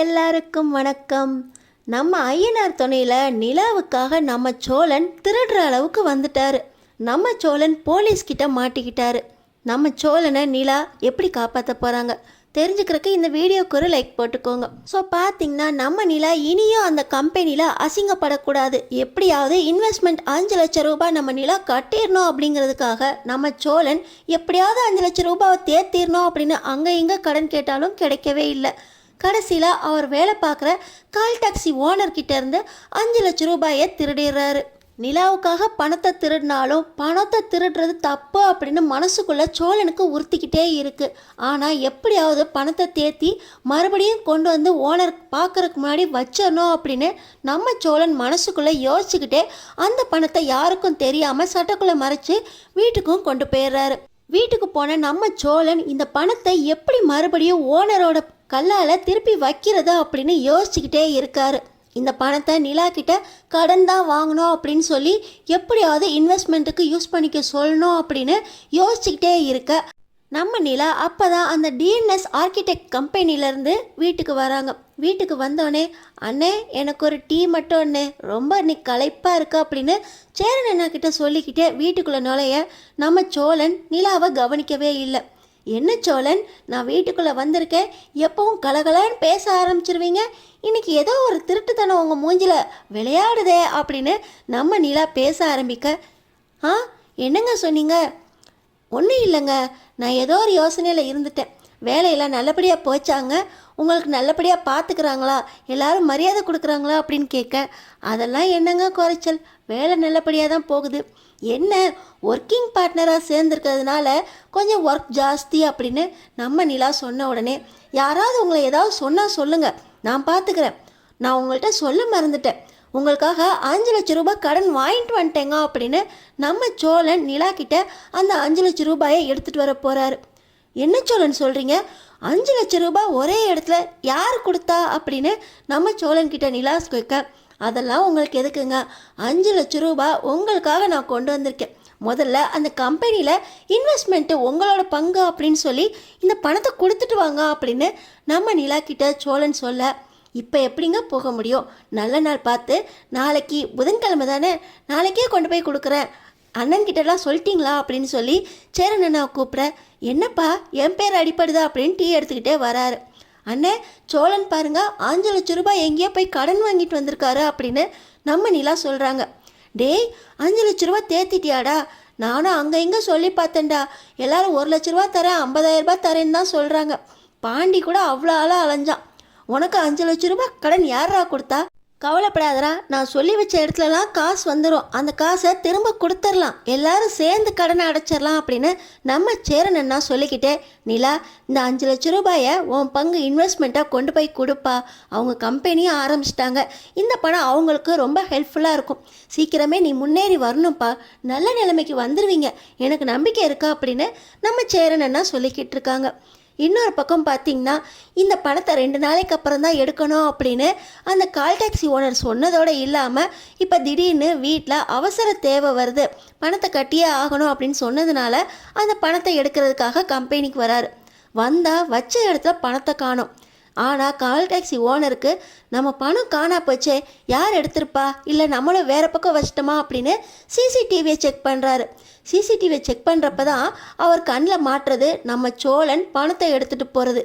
எல்லாருக்கும் வணக்கம். நம்ம ஐயனார் துணையில் நிலாவுக்காக நம்ம சோழன் திருடுற அளவுக்கு வந்துட்டாரு. நம்ம சோழன் போலீஸ்கிட்ட மாட்டிக்கிட்டாரு. நம்ம சோழனை நிலா எப்படி காப்பாற்ற போகிறாங்க தெரிஞ்சுக்கிறதுக்கு இந்த வீடியோக்கு ஒரு லைக் போட்டுக்கோங்க. ஸோ பார்த்தீங்கன்னா நம்ம நிலா இனியும் அந்த கம்பெனியில் அசிங்கப்படக்கூடாது, எப்படியாவது இன்வெஸ்ட்மெண்ட் 5 லட்சம் ரூபாய் நம்ம நிலா கட்டிடணும் அப்படிங்கிறதுக்காக நம்ம சோழன் எப்படியாவது 5 லட்சம் ரூபாவை தேர்த்திடணும் அப்படின்னு அங்கே இங்கே கடன் கேட்டாலும் கிடைக்கவே இல்லை. கடைசியில் அவர் வேலை பார்க்குற கால் டாக்ஸி ஓனர்கிட்ட இருந்து 5 லட்சம் ரூபாயை திருடிடுறாரு. நிலாவுக்காக பணத்தை திருடினாலும் பணத்தை திருடுறது தப்பு அப்படின்னு மனசுக்குள்ளே சோழனுக்கு உறுத்திக்கிட்டே இருக்குது. ஆனால் எப்படியாவது பணத்தை தேத்தி மறுபடியும் கொண்டு வந்து ஓனர் பார்க்குறதுக்கு முன்னாடி வச்சிடணும் அப்படின்னு நம்ம சோழன் மனசுக்குள்ளே யோசிச்சுக்கிட்டே அந்த பணத்தை யாருக்கும் தெரியாமல் சட்டைக்குள்ளே மறைச்சி வீட்டுக்கும் கொண்டு போயிடுறாரு. வீட்டுக்கு போன நம்ம சோழன் இந்த பணத்தை எப்படி மறுபடியும் ஓனரோட கல்லால் திருப்பி வைக்கிறதா அப்படின்னு யோசிச்சுக்கிட்டே இருக்காரு. இந்த பணத்தை நிலா கிட்ட கடன் தான் வாங்கணும் அப்படின்னு சொல்லி எப்படியாவது இன்வெஸ்ட்மெண்ட்டுக்கு யூஸ் பண்ணிக்க சொல்லணும் அப்படின்னு யோசிச்சுக்கிட்டே இருக்க நம்ம நிலா அப்போ தான் அந்த டிஎன்எஸ் ஆர்கிடெக்ட் கம்பெனிலேருந்து வீட்டுக்கு வராங்க. வீட்டுக்கு வந்தோடனே, அண்ணே எனக்கு ஒரு டீ மட்டும் அண்ணே, ரொம்ப இன்னைக்கு களைப்பாக இருக்கா அப்படின்னு சேரன் அண்ணா கிட்ட சொல்லிக்கிட்டே வீட்டுக்குள்ளே நுழைய நம்ம சோழன் நிலாவை கவனிக்கவே இல்லை. என்ன சோழன், நான் வீட்டுக்குள்ளே வந்திருக்கேன், எப்பவும் கலகலன்னு பேச ஆரம்பிச்சிருவீங்க, இன்னைக்கு ஏதோ ஒரு திருட்டுத்தனம் உங்கள் மூஞ்சில் விளையாடுதே அப்படின்னு நம்ம நிலா பேச ஆரம்பிக்க, என்னங்க சொன்னீங்க? ஒன்றும் இல்லைங்க, நான் ஏதோ ஒரு யோசனையில் இருந்துட்டேன். வேலையெல்லாம் நல்லபடியாக போச்சாங்க, உங்களுக்கு நல்லபடியாக பார்த்துக்கிறாங்களா, எல்லோரும் மரியாதை கொடுக்குறாங்களா அப்படின்னு கேட்க, அதெல்லாம் என்னங்க குறைச்சல், வேலை நல்லபடியாக தான் போகுது. என்ன ஒர்க்கிங் பார்ட்னராக சேர்ந்துருக்கிறதுனால கொஞ்சம் ஒர்க் ஜாஸ்தி அப்படின்னு நம்ம நிலா சொன்ன உடனே, யாராவது உங்களை ஏதாவது சொன்னால் சொல்லுங்கள், நான் பார்த்துக்கிறேன். நான் உங்கள்கிட்ட சொல்ல மறந்துட்டேன், உங்களுக்காக 5 லட்சம் ரூபாய் கடன் வாங்கிட்டு வந்துட்டேங்க அப்படின்னு நம்ம சோழன் நிலா கிட்ட அந்த 5 லட்சம் ரூபாயை எடுத்துகிட்டு வர போகிறாரு. என்ன சோழன் சொல்கிறீங்க, 5 லட்சம் ரூபாய் ஒரே இடத்துல யார் கொடுத்தா அப்படின்னு நம்ம சோழன் கிட்ட நிலா கேட்க, அதெல்லாம் உங்களுக்கு எதுக்குங்க, 5 லட்சம் ரூபாய் உங்களுக்காக நான் கொண்டு வந்திருக்கேன். முதல்ல அந்த கம்பெனியில் இன்வெஸ்ட்மெண்ட்டு உங்களோட பங்கு அப்படின்னு சொல்லி இந்த பணத்தை கொடுத்துட்டு வாங்க அப்படின்னு நம்ம நிலா கிட்ட சோழன் சொல்ல, இப்போ எப்படிங்க போக முடியும், நல்ல நாள் பார்த்து நாளைக்கு புதன்கிழமை தானே, நாளைக்கே கொண்டு போய் கொடுக்குறேன், அண்ணன்கிட்டலாம் சொல்லிட்டீங்களா அப்படின்னு சொல்லி சேரன் அண்ணாவை கூப்பிட்ற, என்னப்பா என் பேர் அடிப்படுதா அப்படின்னு டீ எடுத்துக்கிட்டே வராரு. அண்ணே சோழன் பாருங்க 5 லட்சம் ரூபாய் எங்கேயோ போய் கடன் வாங்கிட்டு வந்திருக்காரு அப்படின்னு நம்ம நிலா சொல்கிறாங்க. டேய் 5 லட்ச ரூபா தேத்திட்டியாடா, நானும் அங்கே இங்கே சொல்லி பார்த்தேன்டா, எல்லாரும் 1 லட்ச ரூபா தரேன் 50,000 ரூபாய் தரேன்னு தான் சொல்கிறாங்க. பாண்டி கூட அவ்வளோ ஆளாக அலைஞ்சான். உனக்கு 5 லட்ச ரூபாய் கடன் யாரா கொடுத்தா? கவலைப்படாதரா, நான் சொல்லி வச்ச இடத்துலலாம் காசு வந்துடும், அந்த காசை திரும்ப கொடுத்துடலாம், எல்லாரும் சேர்ந்து கடனை அடைச்சிடலாம் அப்படின்னு நம்ம சேரன் அண்ணா சொல்லிக்கிட்டே, நிலா இந்த 5 லட்சம் ரூபாயை உன் பங்கு இன்வெஸ்ட்மெண்ட்டாக கொண்டு போய் கொடுப்பா, அவங்க கம்பெனியும் ஆரம்பிச்சிட்டாங்க, இந்த பணம் அவங்களுக்கு ரொம்ப ஹெல்ப்ஃபுல்லாக இருக்கும், சீக்கிரமே நீ முன்னேறி வரணும்ப்பா, நல்ல நிலைமைக்கு வந்துடுவீங்க, எனக்கு நம்பிக்கை இருக்கா அப்படின்னு நம்ம சேரன் அண்ணா சொல்லிக்கிட்டு இருக்காங்க. இன்னொரு பக்கம் பார்த்தீங்கன்னா, இந்த பணத்தை 2 நாளைக்கு அப்புறம் தான் எடுக்கணும் அப்படின்னு அந்த கால் டாக்ஸி ஓனர் சொன்னதோடு இல்லாமல் இப்போ திடீர்னு வீட்டில் அவசர தேவை வருது, பணத்தை கட்டியே ஆகணும் அப்படின்னு சொன்னதுனால அந்த பணத்தை எடுக்கிறதுக்காக கம்பெனிக்கு வராரு. வந்தால் வச்ச இடத்துல பணத்தை காணோம். ஆனால் கால் டாக்ஸி ஓனருக்கு நம்ம பணம் காணா போச்சே, யார் எடுத்திருப்பா, இல்லை நம்மளும் வேறு பக்கம் வச்சிட்டோமா அப்படின்னு சிசிடிவியை செக் பண்ணுறாரு. சிசிடிவியை செக் பண்ணுறப்ப தான் அவர் கண்ணில் மாட்டுறது நம்ம சோழன் பணத்தை எடுத்துகிட்டு போகிறது.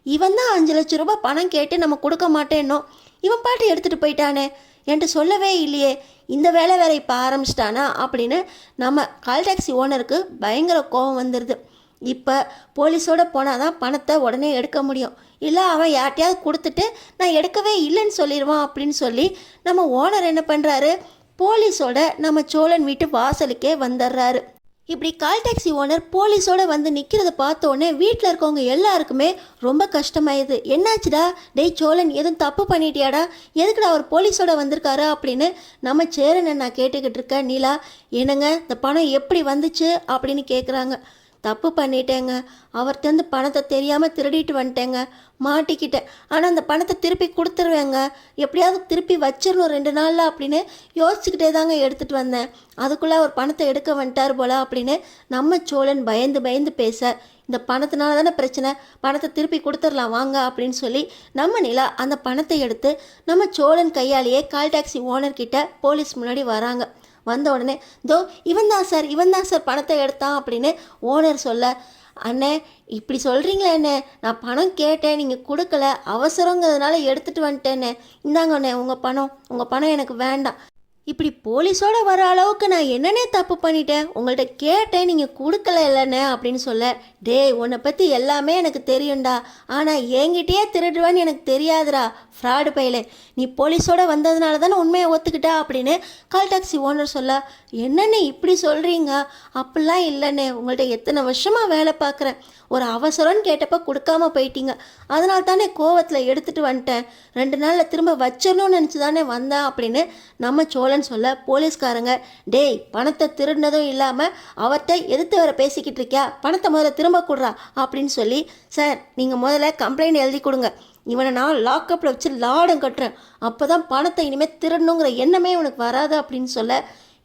இவன் தான் 5 லட்சம் ரூபாய் பணம் கேட்டு நம்ம கொடுக்க மாட்டேன்னோ, இவன் பாட்டு எடுத்துகிட்டு போயிட்டானே, என்கிட்ட சொல்லவே இல்லையே, இந்த வேலை வேற இப்போ ஆரம்பிச்சிட்டானா அப்படின்னு நம்ம கால் டாக்ஸி ஓனருக்கு பயங்கர கோபம் வந்துடுது. இப்போ போலீஸோடு போனால் தான் பணத்தை உடனே எடுக்க முடியும், இல்லை அவன் யார்ட்டையாவது கொடுத்துட்டு நான் எடுக்கவே இல்லைன்னு சொல்லிடுவான் அப்படின்னு சொல்லி நம்ம ஓனர் என்ன பண்ணுறாரு, போலீஸோட நம்ம சோழன் வீட்டு வாசலுக்கே வந்துடுறாரு. இப்படி கால் டாக்ஸி ஓனர் போலீஸோடு வந்து நிற்கிறத பார்த்தோன்னே வீட்டில் இருக்கவங்க எல்லாருக்குமே ரொம்ப கஷ்டமாயிடுது. என்னாச்சுடா, டேய் சோழன் எதுவும் தப்பு பண்ணிட்டியாடா, எதுக்குடா அவர் போலீஸோடு வந்திருக்காரு அப்படின்னு நம்ம சேரனை நான் கேட்டுக்கிட்டு இருக்கேன். நிலா, என்னங்க இந்த பணம் எப்படி வந்துச்சு அப்படின்னு கேட்குறாங்க. தப்பு பண்ணிட்டேங்க, அவர்கிட்டருந்து பணத்தை தெரியாமல் திருடிட்டு வந்துட்டேங்க, மாட்டிக்கிட்டேன், ஆனால் அந்த பணத்தை திருப்பி கொடுத்துருவேங்க, எப்படியாவது திருப்பி வச்சிடணும் 2 நாளில் அப்படின்னு யோசிச்சுக்கிட்டே தாங்க எடுத்துகிட்டு வந்தேன், அதுக்குள்ளே அவர் பணத்தை எடுக்க வந்துட்டார் போல அப்படின்னு நம்ம சோழன் பயந்து பயந்து பேச, இந்த பணத்தினால தானே பிரச்சனை, பணத்தை திருப்பி கொடுத்துடலாம் வாங்க அப்படின்னு சொல்லி நம்ம நிலா அந்த பணத்தை எடுத்து நம்ம சோழன் கையாலேயே கால் டாக்ஸி ஓனர்கிட்ட போலீஸ் முன்னாடி வராங்க. வந்த உடனே தோ இவன் தான் சார் பணத்தை எடுத்தான் அப்படின்னு ஓனர் சொல்ல, அண்ணே இப்படி சொல்கிறீங்களே அண்ணே, நான் பணம் கேட்டேன் நீங்கள் கொடுக்கல, அவசரங்கிறதுனால எடுத்துகிட்டு வந்துட்டேண்ணே, இந்தாங்க அண்ணே உங்கள் பணம் எனக்கு வேண்டாம். இப்படி போலீஸோட வர அளவுக்கு நான் என்னென்ன தப்பு பண்ணிட்டேன், உங்கள்கிட்ட கேட்டேன் நீங்கள் கொடுக்கல இல்லைண்ணே அப்படின்னு சொல்ல, டேய் உன்னை பற்றி எல்லாமே எனக்கு தெரியும்டா, ஆனால் என்கிட்டயே திருடுவான்னு எனக்கு தெரியாதுடா ஃப்ராடு பையலே, நீ போலீஸோட வந்ததுனால தானே உண்மையை ஒத்துக்கிட்டா அப்படின்னு கால் டாக்ஸி ஓனர் சொல்ல, என்னென்ன இப்படி சொல்கிறீங்க, அப்படிலாம் இல்லைண்ணே, உங்கள்கிட்ட எத்தனை வருஷமாக வேலை பார்க்குறேன், ஒரு அவசரம்னு கேட்டப்போ கொடுக்காம போயிட்டீங்க, அதனால தானே கோவத்தில் எடுத்துகிட்டு வந்துட்டேன், 2 நாளில் திரும்ப வச்சிடணும்னு நினச்சி தானே வந்தேன் அப்படின்னு நம்ம சோழன் சொல்ல, போலீஸ்காரங்க டேய் பணத்தை திருடினதும் இல்லாமல் அவர்கிட்ட எதிர்த்து வர பேசிக்கிட்டு இருக்கியா, பணத்தை முதல்ல திரும்ப கொடுறா அப்படின்னு சொல்லி, சார் நீங்கள் முதல்ல கம்ப்ளைண்ட் எழுதி கொடுங்க, இவனை நான் லாக்கப்பில் வச்சு லாடம் கட்டுறேன், அப்போ தான் பணத்தை இனிமேல் திருடணுங்கிற எண்ணமே உனக்கு வராது அப்படின்னு சொல்ல,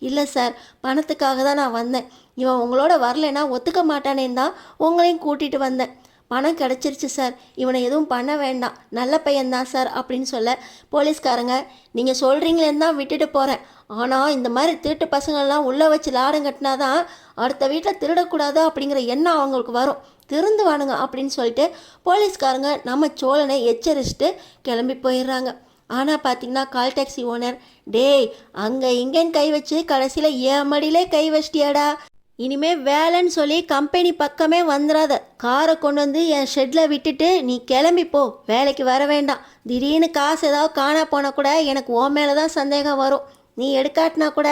இல்லை சார் பணத்துக்காக தான் நான் வந்தேன், இவன் உங்களோட வரலைன்னா ஒத்துக்க மாட்டானேன்னு தான் உங்களையும் கூட்டிகிட்டு வந்தேன், பணம் கிடச்சிருச்சு சார், இவனை எதுவும் பண்ண வேண்டாம், நல்ல பையன்தான் சார் அப்படின்னு சொல்ல, போலீஸ்காரங்க நீங்கள் சொல்கிறீங்களேன்னு தான் விட்டுட்டு போகிறேன், ஆனால் இந்த மாதிரி திருட்டு பசங்கள்லாம் உள்ளே வச்சு லாடம் கட்டினாதான் அடுத்த வீட்டில் திருடக்கூடாது அப்படிங்கிற எண்ணம் அவங்களுக்கு வரும், திருந்துவானுங்க அப்படின்னு சொல்லிட்டு போலீஸ்காரங்க நம்ம சோழனை எச்சரிச்சுட்டு கிளம்பி போயிடுறாங்க. ஆனால் பார்த்தீங்கன்னா கால் டாக்ஸி ஓனர் டேய் அங்கே இங்கேன்னு கை வச்சு கடைசியில் என் மடியிலே கை வச்சிட்டியாடா, இனிமே வேலைன்னு சொல்லி கம்பெனி பக்கமே வந்துடாத, காரை கொண்டு வந்து என் ஷெட்டில் விட்டுட்டு நீ கிளம்பி போ, வேலைக்கு வர வேண்டாம், திடீர்னு காசு ஏதாவது காணா போனால் கூட எனக்கு உன் மேலே தான் சந்தேகம் வரும், நீ எடுக்காட்டினா கூட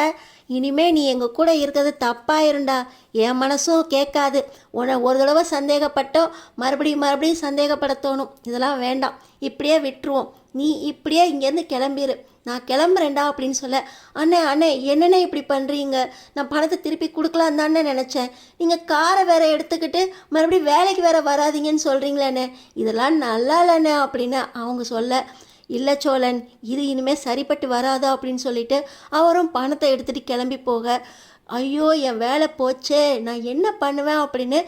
இனிமே நீ எங்கள் கூட இருக்கிறது தப்பாயிருண்டா, என் மனசும் கேட்காது, உன்னை ஒரு தடவை சந்தேகப்பட்டோம் மறுபடியும் சந்தேகப்பட தோணும், இதெல்லாம் வேண்டாம், இப்படியே விட்டுருவோம், நீ இப்படியே இங்கேருந்து கிளம்பிடு, நான் கிளம்புறேன்டா அப்படின்னு சொல்ல, அண்ணே என்னென்ன இப்படி பண்ணுறீங்க, நான் பணத்தை திருப்பி கொடுக்கலாம் தானே நினச்சேன், நீங்கள் காரை வேற எடுத்துக்கிட்டு மறுபடியும் வேலைக்கு வேற வராதிங்கன்னு சொல்கிறீங்களேண்ணே, இதெல்லாம் நல்லா இல்லைண்ணே அப்படின்னு அவங்க சொல்ல, இல்லை சோழன் இது இனிமேல் சரிப்பட்டு வராதா அப்படின்னு சொல்லிட்டு அவரும் பணத்தை எடுத்துகிட்டு கிளம்பி போக, ஐயோ என் வேலை போச்சே நான் என்ன பண்ணுவேன் அப்படின்னு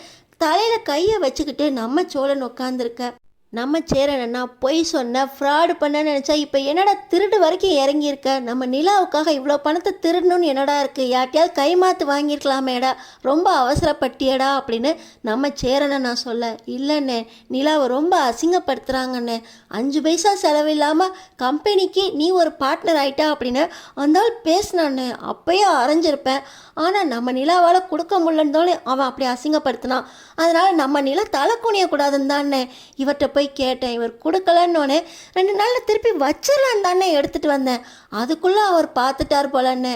தலையில் கையை வச்சுக்கிட்டு நம்ம சோழன் உட்காந்துருக்க, நம்ம சேரனா பொய் சொன்ன ஃப்ராடு பண்ண நினச்சா இப்போ என்னடா திருடு வரைக்கும் இறங்கியிருக்க, நம்ம நிலாவுக்காக இவ்வளோ பணத்தை திருடணும்னு என்னடா இருக்குது, யார்ட்டையாவது கைமாத்து வாங்கியிருக்கலாமேடா, ரொம்ப அவசரப்பட்டியடா அப்படின்னு நம்ம சேரனை நான் சொல்ல, இல்லைண்ணே நிலாவை ரொம்ப அசிங்கப்படுத்துகிறாங்கண்ணே, 5 பைசா செலவில்லாமல் கம்பெனிக்கு நீ ஒரு பார்ட்னர் ஆகிட்டா அப்படின்னு அந்த ஆள் பேசினாண்ணே, அப்போயே அரைஞ்சிருப்பேன், ஆனால் நம்ம நிலாவால் கொடுக்க முடியலன்னு அவன் அப்படி அசிங்கப்படுத்தினான், அதனால் நம்ம நிலா தலை குனியக்கூடாதுன்னு தானே இவர்கிட்ட போய் கேட்டேன், இவர் கொடுக்கலன்னொன்னே 2 நாளில் திருப்பி வச்சிடலான்னு தானே எடுத்துகிட்டு வந்தேன், அதுக்குள்ளே அவர் பார்த்துட்டார் போலண்ணே,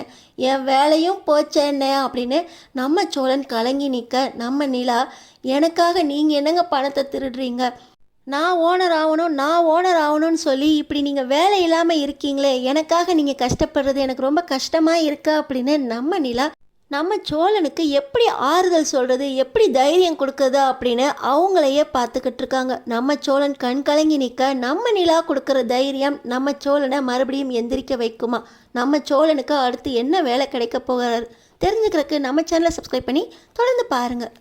என் வேலையும் போச்சேன்னே அப்படின்னு நம்ம சோழன் கலங்கி நிற்க, நம்ம நிலா எனக்காக நீங்கள் என்னங்க பணத்தை திருடுறீங்க, நான் ஓனர் ஆகணும்னு சொல்லி இப்படி நீங்கள் வேலை இல்லாமல் இருக்கீங்களே, எனக்காக நீங்கள் கஷ்டப்படுறது எனக்கு ரொம்ப கஷ்டமாக இருக்கா அப்படின்னு நம்ம நிலா நம்ம சோழனுக்கு எப்படி ஆறுதல் சொல்கிறது, எப்படி தைரியம் கொடுக்குறது அப்படின்னு அவங்களையே பார்த்துக்கிட்டு இருக்காங்க. நம்ம சோழன் கண் கலங்கி நிற்க நம்ம நிலா கொடுக்குற தைரியம் நம்ம சோழனை மறுபடியும் எந்திரிக்க வைக்குமா, நம்ம சோழனுக்கு அடுத்து என்ன வேலை கிடைக்க போகிறாரு தெரிஞ்சுக்கிறதுக்கு நம்ம சேனலை சப்ஸ்கிரைப் பண்ணி தொடர்ந்து பாருங்கள்.